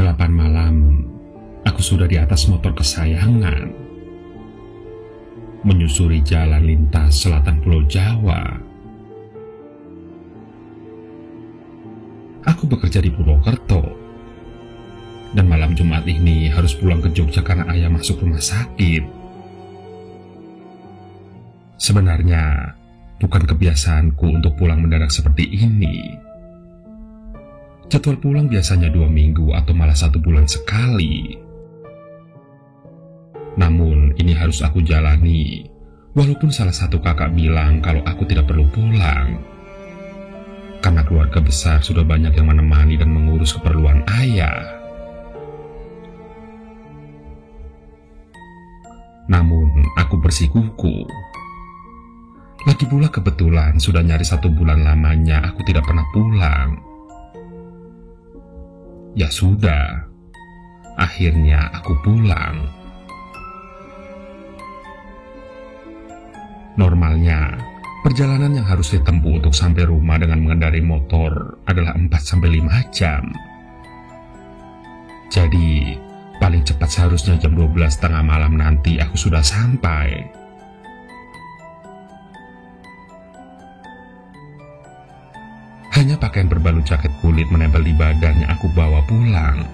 8 malam, aku sudah di atas motor kesayangan, menyusuri jalan lintas selatan Pulau Jawa. Aku bekerja di Purwokerto, dan malam Jumat ini harus pulang ke Jogja karena ayah masuk rumah sakit. Sebenarnya, bukan kebiasaanku untuk pulang mendadak seperti ini. Jadwal pulang biasanya 2 minggu atau malah 1 bulan sekali. Namun ini harus aku jalani, walaupun salah satu kakak bilang kalau aku tidak perlu pulang, karena keluarga besar sudah banyak yang menemani dan mengurus keperluan ayah. Namun aku bersikukuh. Lagi pula kebetulan sudah nyaris 1 bulan lamanya aku tidak pernah pulang. Ya sudah, akhirnya aku pulang. Normalnya, perjalanan yang harus ditempuh untuk sampai rumah dengan mengendarai motor adalah 4-5 jam. Jadi, paling cepat seharusnya jam 12.30 malam nanti aku sudah sampai. Hanya pakaian berbalut jaket kulit menempel di badan yang aku bawa pulang,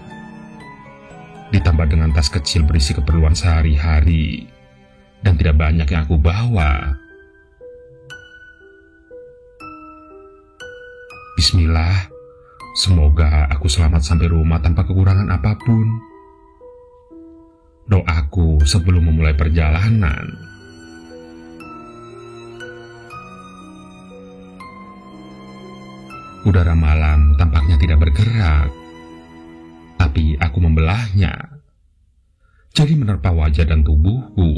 ditambah dengan tas kecil berisi keperluan sehari-hari, dan tidak banyak yang aku bawa. Bismillah, semoga aku selamat sampai rumah tanpa kekurangan apapun. Doaku sebelum memulai perjalanan. Udara malam tampaknya tidak bergerak, tapi aku membelahnya, jadi menerpa wajah dan tubuhku.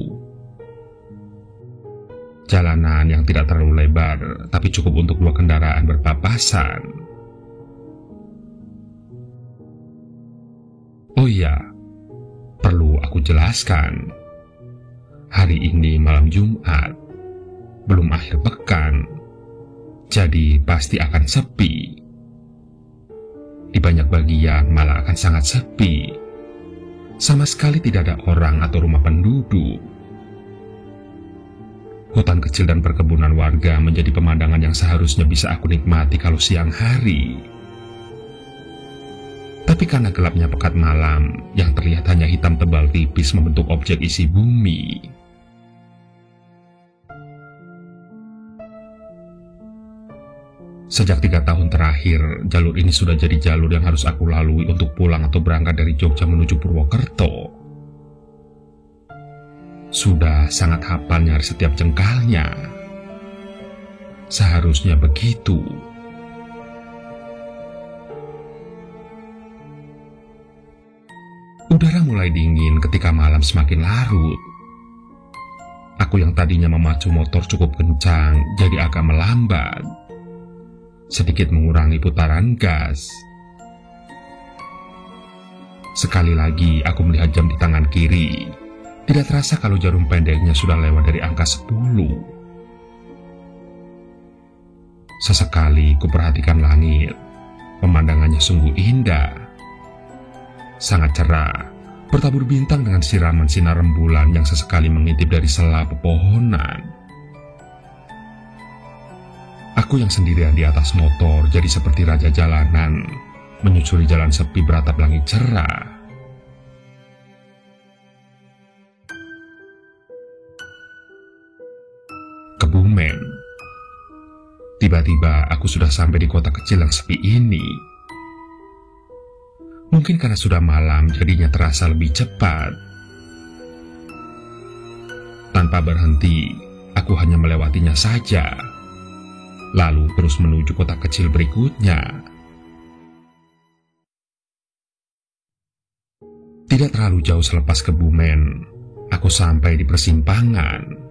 Jalanan yang tidak terlalu lebar, tapi cukup untuk 2 kendaraan berpapasan. Oh iya, perlu aku jelaskan, hari ini malam Jumat, belum akhir pekan, jadi pasti akan sepi. Di banyak bagian malah akan sangat sepi. Sama sekali tidak ada orang atau rumah penduduk. Hutan kecil dan perkebunan warga menjadi pemandangan yang seharusnya bisa aku nikmati kalau siang hari. Tapi karena gelapnya pekat malam yang terlihat hanya hitam tebal tipis membentuk objek isi bumi, sejak 3 tahun terakhir, jalur ini sudah jadi jalur yang harus aku lalui untuk pulang atau berangkat dari Jogja menuju Purwokerto. Sudah sangat hafal nyaris setiap jengkalnya. Seharusnya begitu. Udara mulai dingin ketika malam semakin larut. Aku yang tadinya memacu motor cukup kencang, jadi agak melambat, sedikit mengurangi putaran gas. Sekali lagi aku melihat jam di tangan kiri. Tidak terasa kalau jarum pendeknya sudah lewat dari angka 10. Sesekali kuperhatikan langit. Pemandangannya sungguh indah. Sangat cerah, bertabur bintang dengan siraman sinar rembulan yang sesekali mengintip dari sela pepohonan. Aku yang sendirian di atas motor jadi seperti raja jalanan, menyusuri jalan sepi beratap langit cerah. Kebumen. Tiba-tiba aku sudah sampai di kota kecil yang sepi ini. Mungkin karena sudah malam jadinya terasa lebih cepat. Tanpa berhenti, aku hanya melewatinya saja, lalu terus menuju kota kecil berikutnya. Tidak terlalu jauh selepas Kebumen, aku sampai di persimpangan.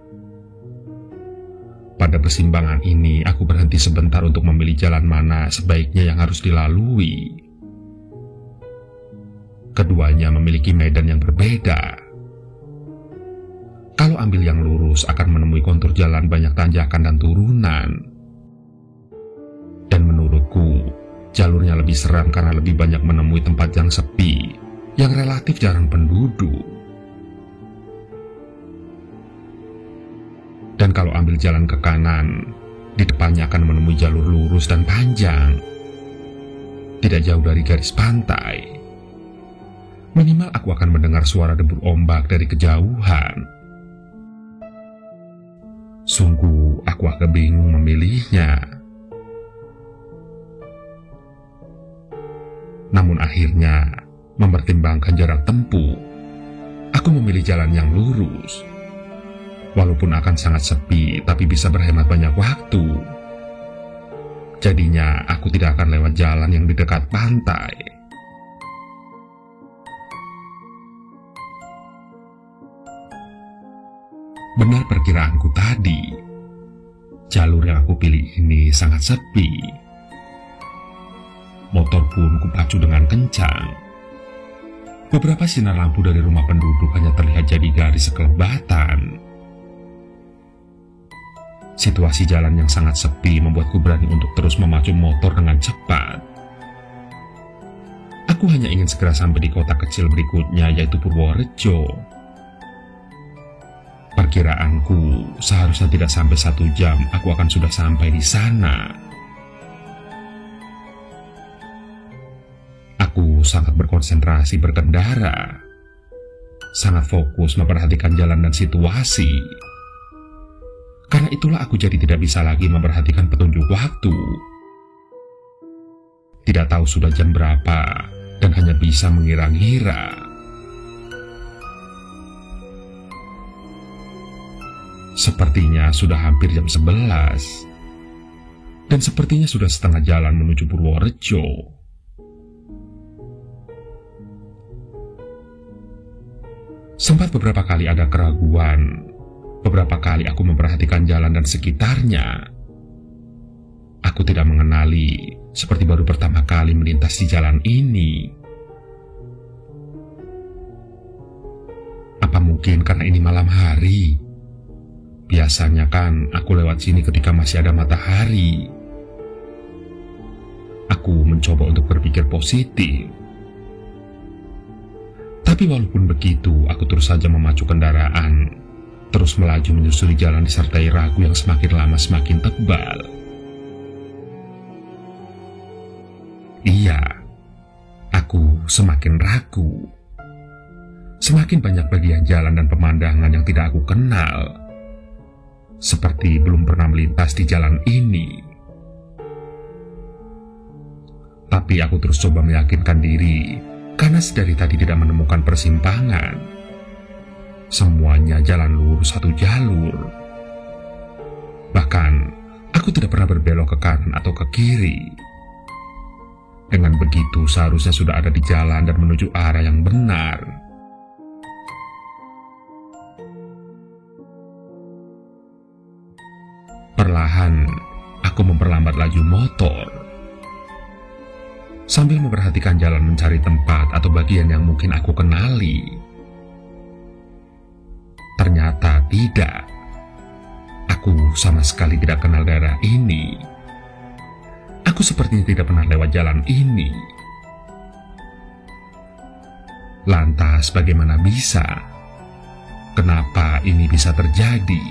Pada persimpangan ini, aku berhenti sebentar untuk memilih jalan mana sebaiknya yang harus dilalui. Keduanya memiliki medan yang berbeda. Kalau ambil yang lurus akan menemui kontur jalan banyak tanjakan dan turunan. Dan menurutku, Jalurnya lebih seram karena lebih banyak menemui tempat yang sepi, yang relatif jarang penduduk. Dan kalau ambil jalan ke kanan, di depannya akan menemui jalur lurus dan panjang. Tidak jauh dari garis pantai. Minimal aku akan mendengar suara debur ombak dari kejauhan. Sungguh aku agak bingung memilihnya. Namun akhirnya, mempertimbangkan jarak tempuh, aku memilih jalan yang lurus. Walaupun akan sangat sepi, tapi bisa berhemat banyak waktu. Jadinya aku tidak akan lewat jalan yang di dekat pantai. Benar perkiraanku tadi, jalur yang aku pilih ini sangat sepi. Motor pun kupacu dengan kencang. Beberapa sinar lampu dari rumah penduduk hanya terlihat jadi garis sekelebatan. Situasi jalan yang sangat sepi membuatku berani untuk terus memacu motor dengan cepat. Aku hanya ingin segera sampai di kota kecil berikutnya, yaitu Purworejo. Perkiraanku, seharusnya tidak sampai 1 jam aku akan sudah sampai di sana. Aku sangat berkonsentrasi berkendara, sangat fokus memperhatikan jalan dan situasi. Karena itulah aku jadi tidak bisa lagi memperhatikan petunjuk waktu. Tidak tahu sudah jam berapa dan hanya bisa mengira-ngira. Sepertinya sudah hampir jam 11. Dan sepertinya sudah setengah jalan menuju Purworejo. Sempat beberapa kali ada keraguan. Beberapa kali aku memperhatikan jalan dan sekitarnya. Aku tidak mengenali, seperti baru pertama kali melintas di jalan ini. Apa mungkin karena ini malam hari? Biasanya kan aku lewat sini ketika masih ada matahari. Aku mencoba untuk berpikir positif. Tapi walaupun begitu, aku terus saja memacu kendaraan. Terus melaju menyusuri jalan disertai ragu yang semakin lama semakin tebal. Iya, aku semakin ragu. Semakin banyak bagian jalan dan pemandangan yang tidak aku kenal. Seperti belum pernah melintas di jalan ini. Tapi aku terus coba meyakinkan diri, karena sedari tadi tidak menemukan persimpangan. Semuanya jalan lurus 1 jalur. Bahkan, aku tidak pernah berbelok ke kanan atau ke kiri. Dengan begitu, seharusnya sudah ada di jalan dan menuju arah yang benar. Perlahan, aku memperlambat laju motor. Sambil memperhatikan jalan mencari tempat atau bagian yang mungkin aku kenali. Ternyata tidak. Aku sama sekali tidak kenal daerah ini. Aku sepertinya tidak pernah lewat jalan ini. Lantas bagaimana bisa? Kenapa ini bisa terjadi?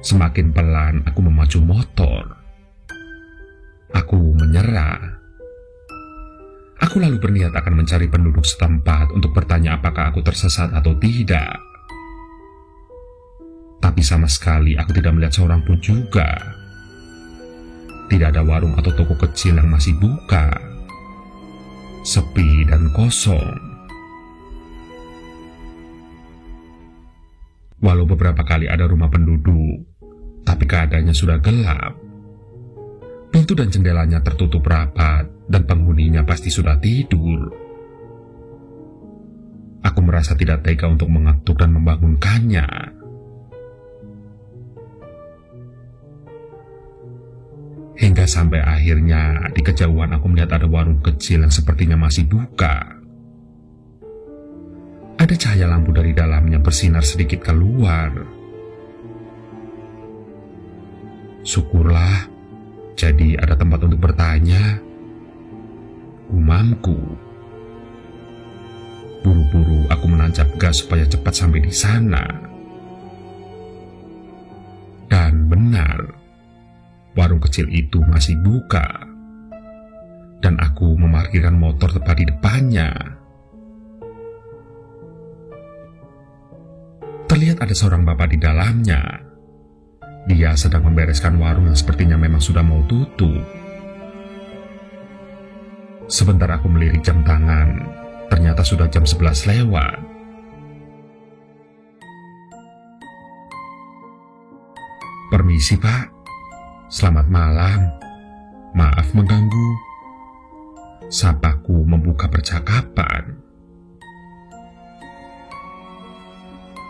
Semakin pelan aku memacu motor. Aku menyerah. Aku lalu berniat akan mencari penduduk setempat untuk bertanya apakah aku tersesat atau tidak. Tapi sama sekali aku tidak melihat seorang pun juga. Tidak ada warung atau toko kecil yang masih buka. Sepi dan kosong. Walau beberapa kali ada rumah penduduk, tapi keadaannya sudah gelap. Pintu dan jendelanya tertutup rapat dan penghuninya pasti sudah tidur. Aku merasa tidak tega untuk mengetuk dan membangunkannya. Hingga sampai akhirnya di kejauhan aku melihat ada warung kecil yang sepertinya masih buka. Ada cahaya lampu dari dalamnya bersinar sedikit keluar. Syukurlah, jadi ada tempat untuk bertanya, gumamku. Buru-buru aku menancap gas supaya cepat sampai di sana. Dan benar, warung kecil itu masih buka. Dan aku memarkirkan motor tepat di depannya. Terlihat ada seorang bapak di dalamnya. Dia sedang membereskan warung yang sepertinya memang sudah mau tutup. Sebentar aku melirik jam tangan, ternyata sudah jam 11 lewat. Permisi Pak, selamat malam, maaf mengganggu. Sapaku membuka percakapan.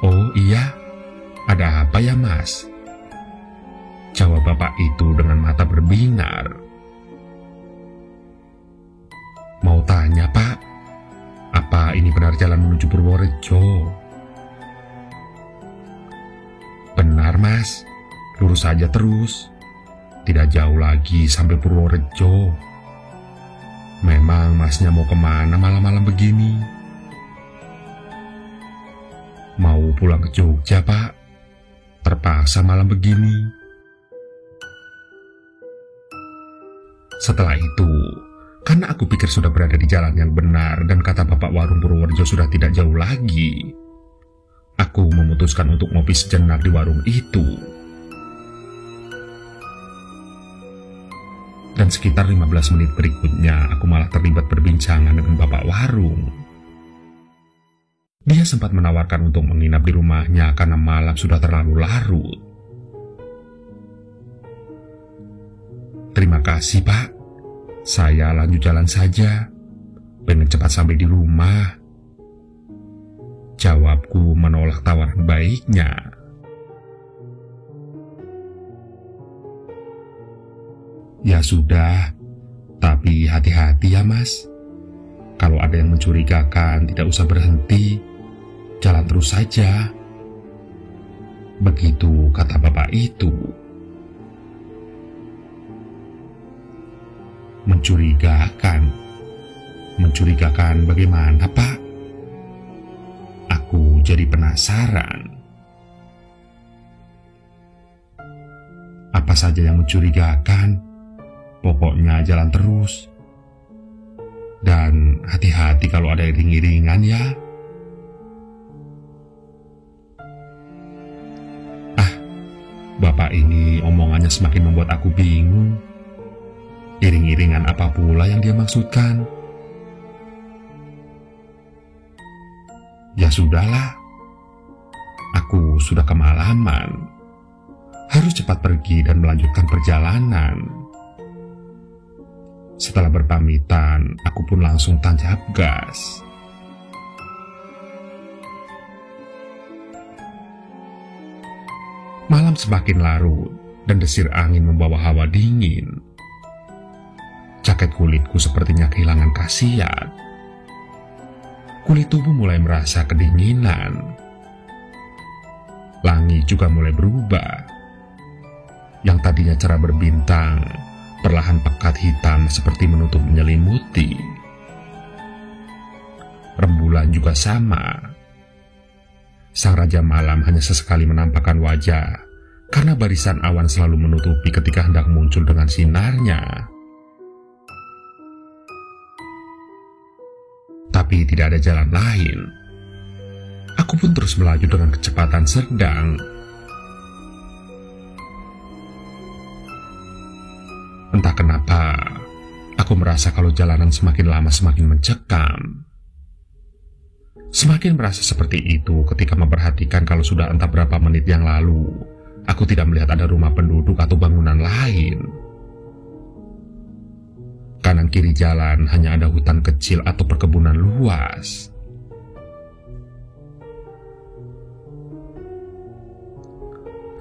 Oh iya, ada apa ya Mas? Jawab bapak itu dengan mata berbinar. Mau tanya Pak, apa ini benar jalan menuju Purworejo? Benar Mas, lurus saja terus. Tidak jauh lagi sampai Purworejo. Memang Masnya mau kemana malam-malam begini? Mau pulang ke Jogja Pak, terpaksa malam begini. Setelah itu, karena aku pikir sudah berada di jalan yang benar dan kata bapak warung Purworejo sudah tidak jauh lagi, aku memutuskan untuk ngopi sejenak di warung itu. Dan sekitar 15 menit berikutnya, aku malah terlibat perbincangan dengan bapak warung. Dia sempat menawarkan untuk menginap di rumahnya karena malam sudah terlalu larut. Terima kasih Pak, saya lanjut jalan saja, pengen cepat sampai di rumah. Jawabku menolak tawaran baiknya. Ya sudah, tapi hati-hati ya Mas. Kalau ada yang mencurigakan tidak usah berhenti, jalan terus saja. Begitu kata bapak itu. Mencurigakan? Mencurigakan bagaimana Pak? Aku jadi penasaran. Apa saja yang mencurigakan? Pokoknya jalan terus. Dan hati-hati kalau ada iring-iringan ya. Bapak ini omongannya semakin membuat aku bingung. Iring-iringan apa pula yang dia maksudkan? Ya sudahlah, aku sudah kemalaman. Harus cepat pergi dan melanjutkan perjalanan. Setelah berpamitan, aku pun langsung tancap gas. Malam semakin larut dan desir angin membawa hawa dingin. Jaket kulitku sepertinya kehilangan khasiat. Kulit tubuh mulai merasa kedinginan. Langit juga mulai berubah. Yang tadinya cerah berbintang, perlahan pekat hitam seperti menutup menyelimuti. Rembulan juga sama. Sang Raja Malam hanya sesekali menampakkan wajah, karena barisan awan selalu menutupi ketika hendak muncul dengan sinarnya. Tapi tidak ada jalan lain. Aku pun terus melaju dengan kecepatan sedang. Entah kenapa, aku merasa kalau jalanan semakin lama semakin mencekam. Semakin merasa seperti itu ketika memperhatikan kalau sudah entah berapa menit yang lalu, aku tidak melihat ada rumah penduduk atau bangunan lain. Kanan kiri jalan hanya ada hutan kecil atau perkebunan luas.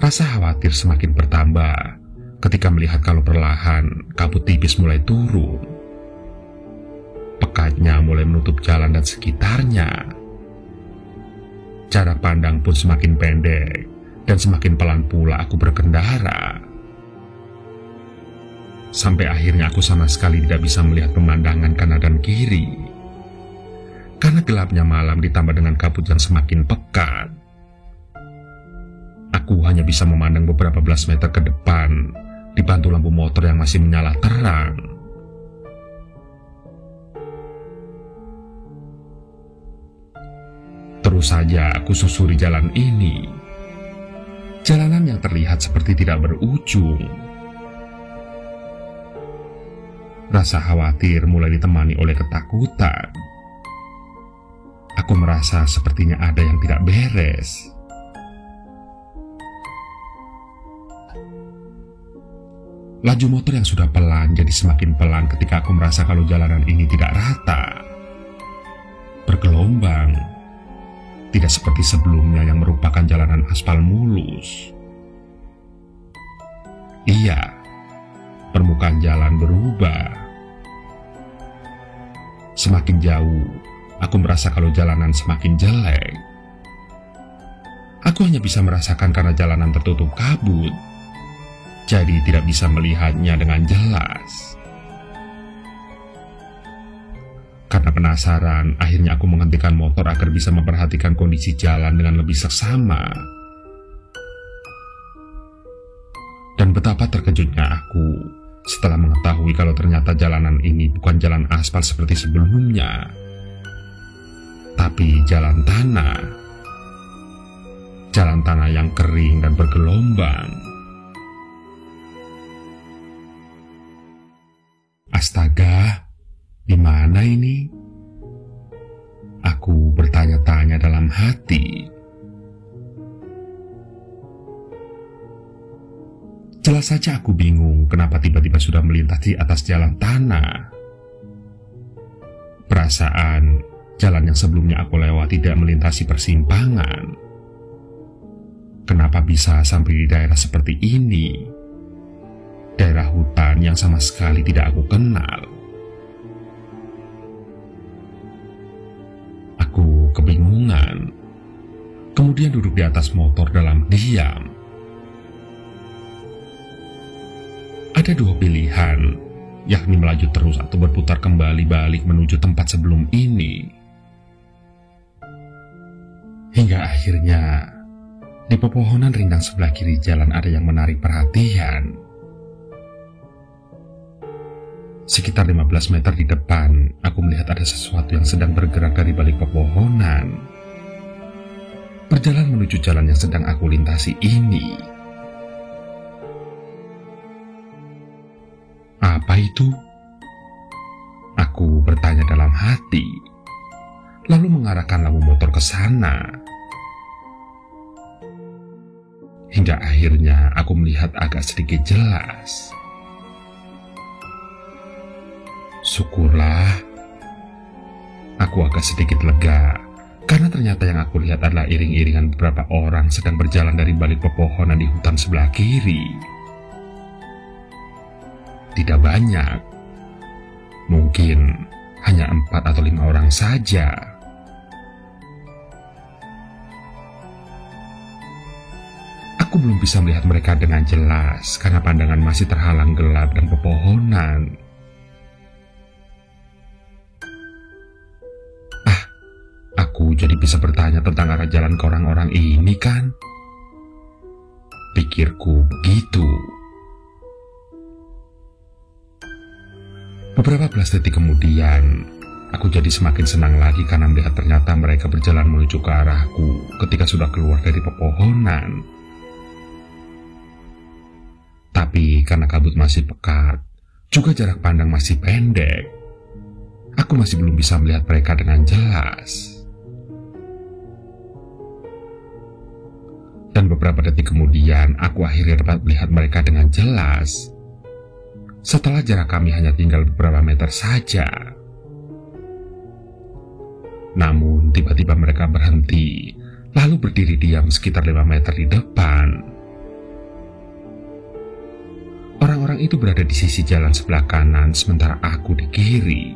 Rasa khawatir semakin bertambah ketika melihat kalau perlahan kabut tipis mulai turun. Pekatnya mulai menutup jalan dan sekitarnya. Jarak pandang pun semakin pendek dan semakin pelan pula aku berkendara. sampai akhirnya aku sama sekali tidak bisa melihat pemandangan kanan dan kiri. Karena gelapnya malam ditambah dengan kabut yang semakin pekat, aku hanya bisa memandang beberapa belas meter ke depan, dibantu lampu motor yang masih menyala terang. Terus saja aku susuri jalan ini. Jalanan yang terlihat seperti tidak berujung. Rasa khawatir mulai ditemani oleh ketakutan. Aku merasa sepertinya ada yang tidak beres. Laju motor yang sudah pelan jadi semakin pelan ketika aku merasa kalau jalanan ini tidak rata, bergelombang, tidak seperti sebelumnya yang merupakan jalanan aspal mulus. Iya, permukaan jalan berubah. Semakin jauh, aku merasa kalau jalanan semakin jelek. Aku hanya bisa merasakan karena jalanan tertutup kabut, jadi tidak bisa melihatnya dengan jelas. Karena penasaran, akhirnya aku menghentikan motor agar bisa memperhatikan kondisi jalan dengan lebih seksama. Dan betapa terkejutnya aku setelah mengetahui kalau ternyata jalanan ini bukan jalan aspal seperti sebelumnya, tapi jalan tanah. Jalan tanah yang kering dan bergelombang. Astaga, di mana ini? Aku bertanya-tanya dalam hati. Jelas saja aku bingung kenapa tiba-tiba sudah melintas di atas jalan tanah. Perasaan jalan yang sebelumnya aku lewati tidak melintasi persimpangan. Kenapa bisa sampai di daerah seperti ini? Daerah hutan yang sama sekali tidak aku kenal. Aku kebingungan. Kemudian duduk di atas motor dalam diam. Ada dua pilihan, yakni melaju terus atau berputar kembali balik menuju tempat sebelum ini. Hingga akhirnya, di pepohonan rindang sebelah kiri jalan ada yang menarik perhatian. Sekitar 15 meter di depan, aku melihat ada sesuatu yang sedang bergerak dari balik pepohonan. Berjalan menuju jalan yang sedang aku lintasi ini. Apa itu? Aku bertanya dalam hati, lalu mengarahkan lampu motor ke sana. Hingga akhirnya aku melihat agak sedikit jelas. Syukurlah, aku agak sedikit lega, karena ternyata yang aku lihat adalah iring-iringan beberapa orang sedang berjalan dari balik pepohonan di hutan sebelah kiri. Tidak banyak, mungkin hanya 4 atau 5 orang saja. Aku belum bisa melihat mereka dengan jelas, karena pandangan masih terhalang gelap dan pepohonan. Aku jadi bisa bertanya tentang arah jalan ke orang-orang ini kan? Pikirku begitu. Beberapa belas detik kemudian, aku jadi semakin senang lagi karena melihat ternyata mereka berjalan menuju ke arahku ketika sudah keluar dari pepohonan. Tapi karena kabut masih pekat, juga jarak pandang masih pendek, aku masih belum bisa melihat mereka dengan jelas. Dan beberapa detik kemudian, aku akhirnya dapat melihat mereka dengan jelas. Setelah jarak kami hanya tinggal beberapa meter saja. Namun tiba-tiba mereka berhenti, lalu berdiri diam sekitar 5 meter di depan. Orang-orang itu berada di sisi jalan sebelah kanan, sementara aku di kiri.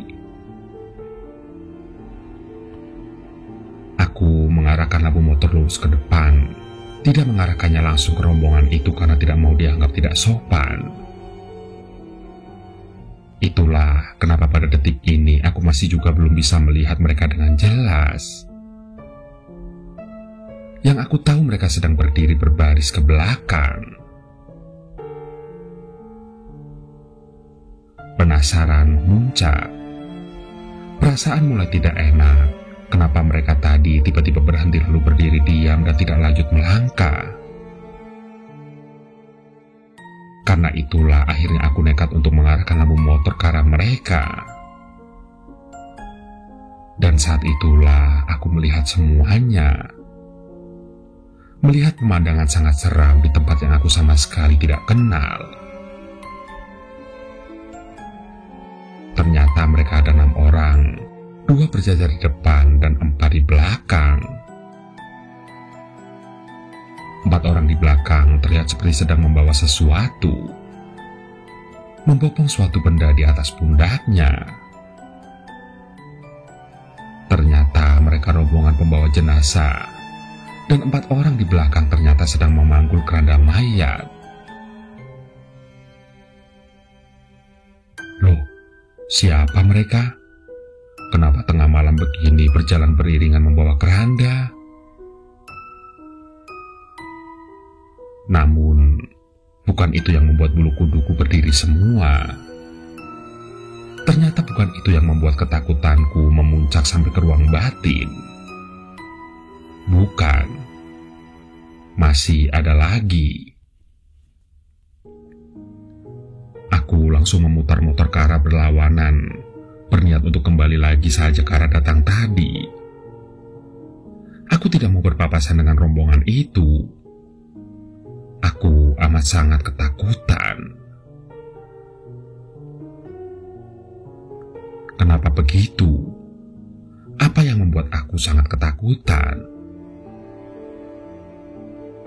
Aku mengarahkan lampu motor lurus ke depan, tidak mengarahkannya langsung ke rombongan itu karena tidak mau dianggap tidak sopan. Itulah kenapa pada detik ini aku masih juga belum bisa melihat mereka dengan jelas. Yang aku tahu mereka sedang berdiri berbaris ke belakang. Penasaran muncak. Perasaan mulai tidak enak. Kenapa mereka tadi tiba-tiba berhenti lalu berdiri diam dan tidak lanjut melangkah? Karena itulah akhirnya aku nekat untuk mengarahkan lampu motor ke arah mereka. Dan saat itulah aku melihat semuanya. Melihat pemandangan sangat seram di tempat yang aku sama sekali tidak kenal. Ternyata mereka ada 6 orang, 2 berjajar di depan dan 4 di belakang. 4 orang di belakang terlihat seperti sedang membawa sesuatu, membopong suatu benda di atas pundaknya. Ternyata mereka rombongan pembawa jenazah, dan 4 orang di belakang ternyata sedang memanggul keranda mayat. Loh, siapa mereka? Kenapa tengah malam begini berjalan beriringan membawa keranda? Namun, bukan itu yang membuat bulu kuduku berdiri semua. Ternyata bukan itu yang membuat ketakutanku memuncak sampai ke ruang batin. Bukan. Masih ada lagi. Aku langsung memutar motor ke arah berlawanan, berniat untuk kembali lagi saja ke arah datang tadi. Aku tidak mau berpapasan dengan rombongan itu. Aku amat sangat ketakutan. Kenapa begitu? Apa yang membuat aku sangat ketakutan?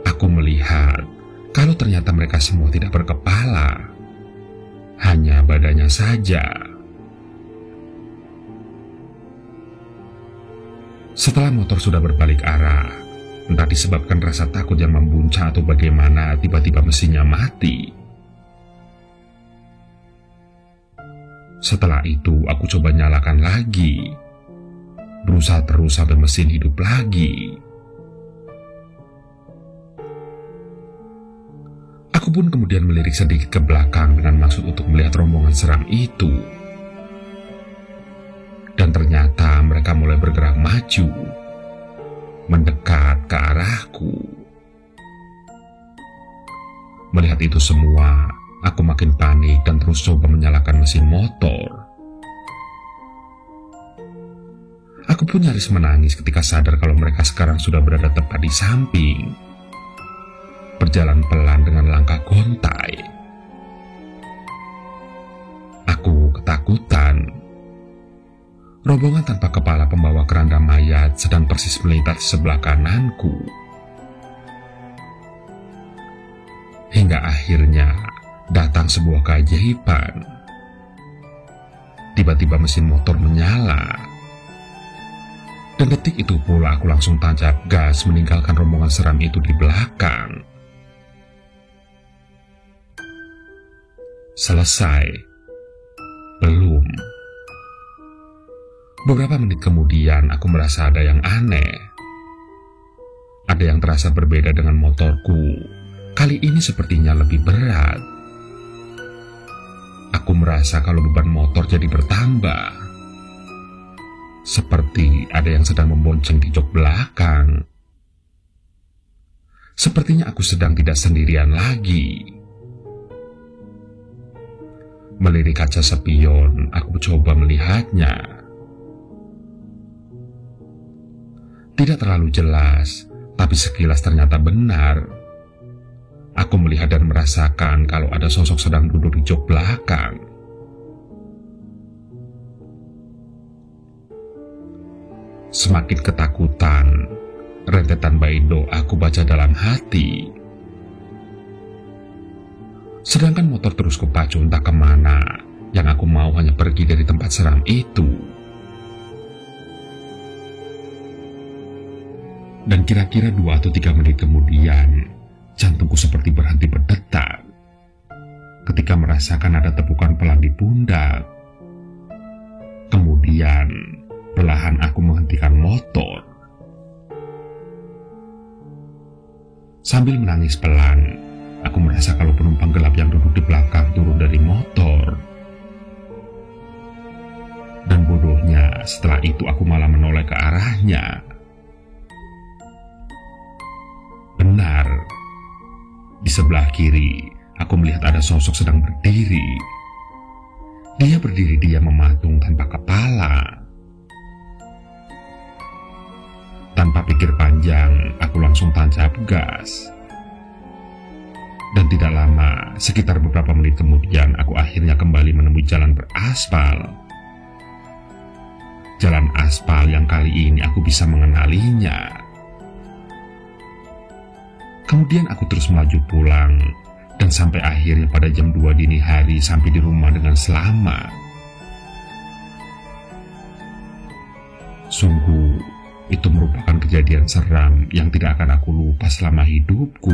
Aku melihat kalau ternyata mereka semua tidak berkepala, hanya badannya saja. Setelah motor sudah berbalik arah, entah disebabkan rasa takut yang membuncah atau bagaimana, tiba-tiba mesinnya mati. Setelah itu aku coba nyalakan lagi, berusaha terus sampai mesin hidup lagi. Aku pun kemudian melirik sedikit ke belakang dengan maksud untuk melihat rombongan seram itu. Dan ternyata mereka mulai bergerak maju, mendekat ke arahku. Melihat itu semua, aku makin panik dan terus coba menyalakan mesin motor. Aku pun nyaris menangis ketika sadar kalau mereka sekarang sudah berada tepat di samping, berjalan pelan dengan langkah gontai. Aku ketakutan. Rombongan tanpa kepala pembawa keranda mayat sedang persis melintas di sebelah kananku. Hingga akhirnya datang sebuah keajaiban. Tiba-tiba mesin motor menyala. Dan detik itu pula aku langsung tancap gas meninggalkan rombongan seram itu di belakang. Selesai? Belum. Beberapa menit kemudian aku merasa ada yang aneh. Ada yang terasa berbeda dengan motorku. Kali ini sepertinya lebih berat. Aku merasa kalau beban motor jadi bertambah. Seperti ada yang sedang membonceng di jok belakang. Sepertinya aku sedang tidak sendirian lagi. Melirik kaca spion, aku coba melihatnya. Tidak terlalu jelas, tapi sekilas ternyata benar. Aku melihat dan merasakan kalau ada sosok sedang duduk di jok belakang. Semakin ketakutan, rentetan bait doa aku baca dalam hati. Sedangkan motor terus kupacu entah kemana, yang aku mau hanya pergi dari tempat seram itu. Dan kira-kira 2 atau 3 menit kemudian, jantungku seperti berhenti berdetak. ketika merasakan ada tepukan pelan di pundak. Kemudian, perlahan aku menghentikan motor. Sambil menangis pelan, aku merasa kalau penumpang gelap yang duduk di belakang turun dari motor. Dan bodohnya, setelah itu aku malah menoleh ke arahnya. Benar, di sebelah kiri, aku melihat ada sosok sedang berdiri. Dia berdiri diam mematung tanpa kepala. Tanpa pikir panjang, aku langsung tancap gas. Dan tidak lama, sekitar beberapa menit kemudian, aku akhirnya kembali menemui jalan beraspal. Jalan aspal yang kali ini aku bisa mengenalinya. Kemudian aku terus melaju pulang, dan sampai akhirnya pada jam 2 dini hari sampai di rumah dengan selamat. Sungguh, itu merupakan kejadian seram yang tidak akan aku lupa selama hidupku.